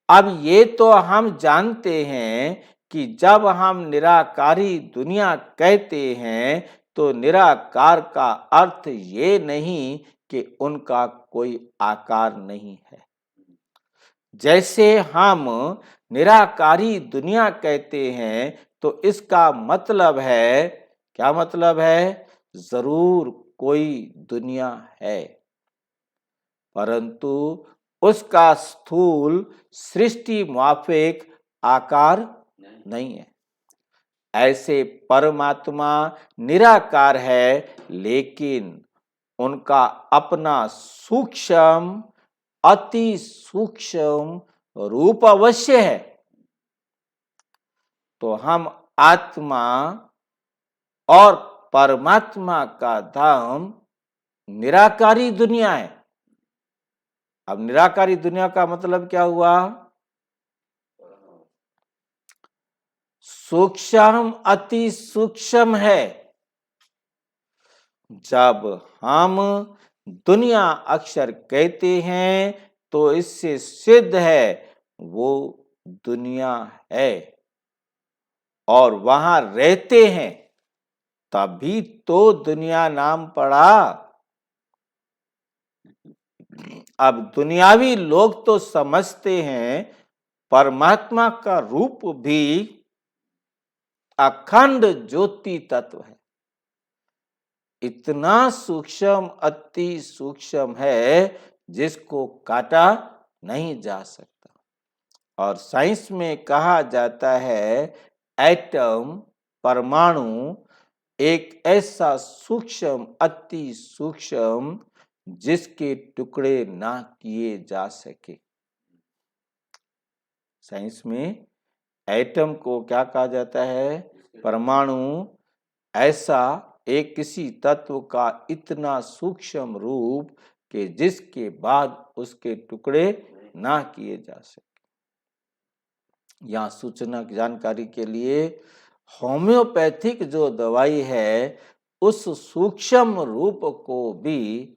अब ये तो हम जानते हैं कि जब हम निराकारी दुनिया कहते हैं तो निराकार का अर्थ ये नहीं कि उनका कोई आकार नहीं है। जैसे हम निराकारी दुनिया कहते हैं तो इसका मतलब है, क्या मतलब है? जरूर कोई दुनिया है, परंतु उसका स्थूल सृष्टि माफिक आकार नहीं है। ऐसे परमात्मा निराकार है, लेकिन उनका अपना सूक्ष्म, अति सूक्ष्म रूप अवश्य है। तो हम आत्मा और परमात्मा का धाम निराकारी दुनिया है। अब निराकारी दुनिया का मतलब क्या हुआ? सूक्ष्म अति सूक्ष्म है। जब हम दुनिया अक्षर कहते हैं तो इससे सिद्ध है वो दुनिया है और वहां रहते हैं, तभी तो दुनिया नाम पड़ा। अब दुनियावी लोग तो समझते हैं परमात्मा का रूप भी अखंड ज्योति तत्व है, इतना सूक्ष्म, अति सूक्ष्म है जिसको काटा नहीं जा सकता। और साइंस में कहा जाता है एटम, परमाणु एक ऐसा सूक्ष्म, अति सूक्ष्म जिसके टुकड़े ना किए जा सके। साइंस में एटम को क्या कहा जाता है? परमाणु ऐसा एक किसी तत्व का इतना सूक्ष्म रूप कि जिसके बाद उसके टुकड़े ना किए जा सके। यहाँ सूचना जानकारी के लिए होम्योपैथिक जो दवाई है उस सूक्ष्म रूप को भी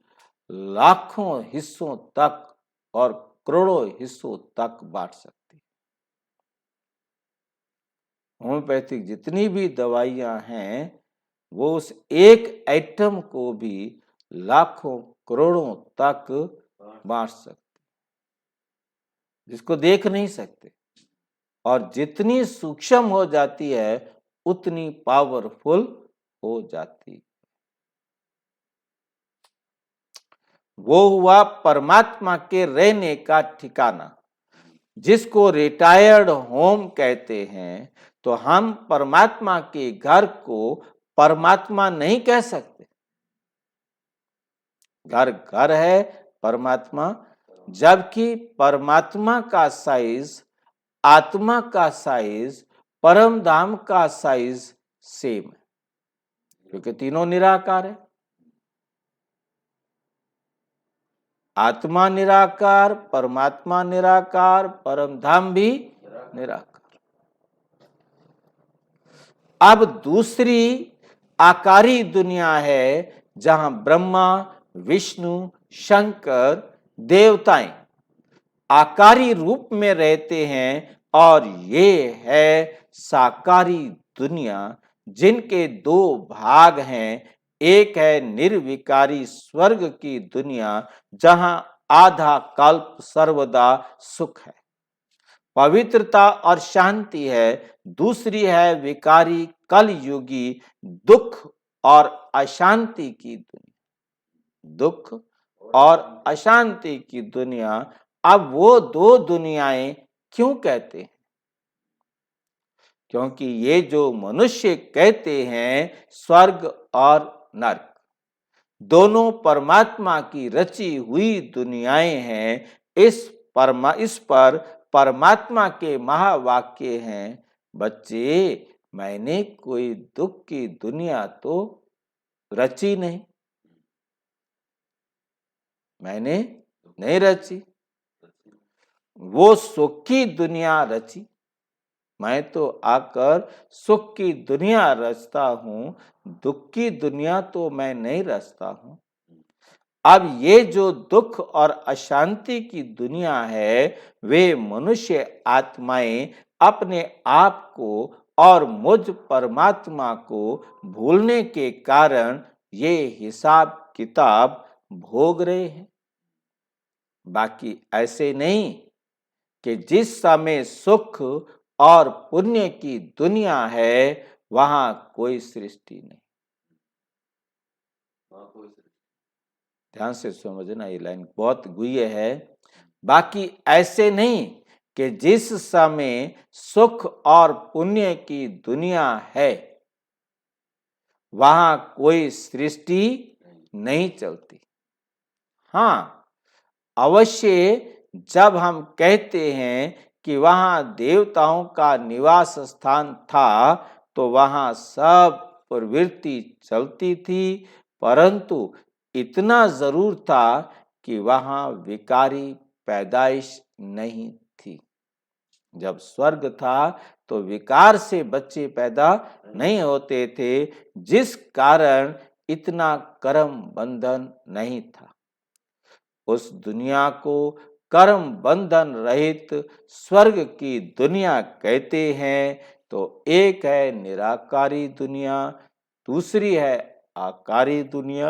लाखों हिस्सों तक और करोड़ों हिस्सों तक बांट सकती है। होम्योपैथिक जितनी भी दवाइयां हैं वो उस एक एटम को भी लाखों करोड़ों तक बांट सकती, जिसको देख नहीं सकते। और जितनी सूक्ष्म हो जाती है उतनी पावरफुल हो जाती। वो हुआ परमात्मा के रहने का ठिकाना, जिसको रिटायर्ड होम कहते हैं। तो हम परमात्मा के घर को परमात्मा नहीं कह सकते। घर घर है परमात्मा, जबकि परमात्मा का साइज, आत्मा का साइज, परम धाम का साइज सेम है, क्योंकि तीनों निराकार है। आत्मा निराकार, परमात्मा निराकार, परम धाम भी निराकार। अब दूसरी आकारी दुनिया है जहां ब्रह्मा, विष्णु, शंकर, देवताएं आकारी रूप में रहते हैं, और ये है साकारी दुनिया, जिनके दो भाग हैं। एक है निर्विकारी स्वर्ग की दुनिया जहां आधा कल्प सर्वदा सुख है, पवित्रता और शांति है। दूसरी है विकारी कलयुगी दुख और अशांति की दुनिया, दुख और अशांति की दुनिया। अब वो दो दुनियाएं क्यों कहते हैं? क्योंकि ये जो मनुष्य कहते हैं स्वर्ग और नरक, दोनों परमात्मा की रची हुई दुनियाएं हैं। इस पर परमात्मा के महावाक्य हैं, बच्चे मैंने कोई दुख की दुनिया तो रची नहीं, मैंने नहीं रची, वो सुख की दुनिया रची। मैं तो आकर सुख की दुनिया रचता हूं, दुख की दुनिया तो मैं नहीं रचता हूं। अब ये जो दुख और अशांति की दुनिया है, वे मनुष्य आत्माएं अपने आप को और मुझ परमात्मा को भूलने के कारण ये हिसाब किताब भोग रहे हैं। बाकी ऐसे नहीं कि जिस समय सुख और पुण्य की दुनिया है वहां कोई सृष्टि नहीं। ध्यान से समझना, ये लाइन बहुत गुह्य है। बाकी ऐसे नहीं कि जिस समय सुख और पुण्य की दुनिया है वहां कोई सृष्टि नहीं चलती। हाँ, अवश्य जब हम कहते हैं कि वहां देवताओं का निवास स्थान था तो वहां सब प्रवृत्ति चलती थी, परंतु इतना जरूर था कि वहां विकारी पैदाइश नहीं थी। जब स्वर्ग था तो विकार से बच्चे पैदा नहीं होते थे, जिस कारण इतना कर्म बंधन नहीं था। उस दुनिया को कर्म बंधन रहित स्वर्ग की दुनिया कहते हैं, तो एक है निराकारी दुनिया, दूसरी है आकारी दुनिया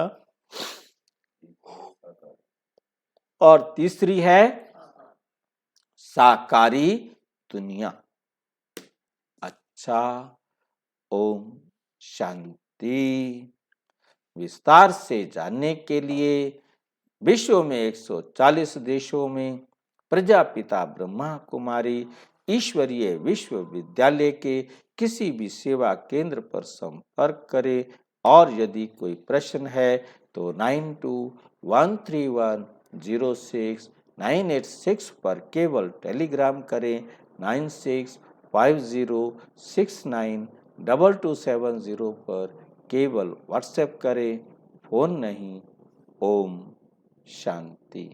और तीसरी है साकारी दुनिया। अच्छा, ओम शांति। विस्तार से जानने के लिए विश्व में 140 देशों में प्रजापिता ब्रह्मा कुमारी ईश्वरीय विश्वविद्यालय के किसी भी सेवा केंद्र पर संपर्क करें और यदि कोई प्रश्न है तो 9213106986 पर केवल टेलीग्राम करें, 9650692270 पर केवल व्हाट्सएप करें, फोन नहीं। ओम शांति।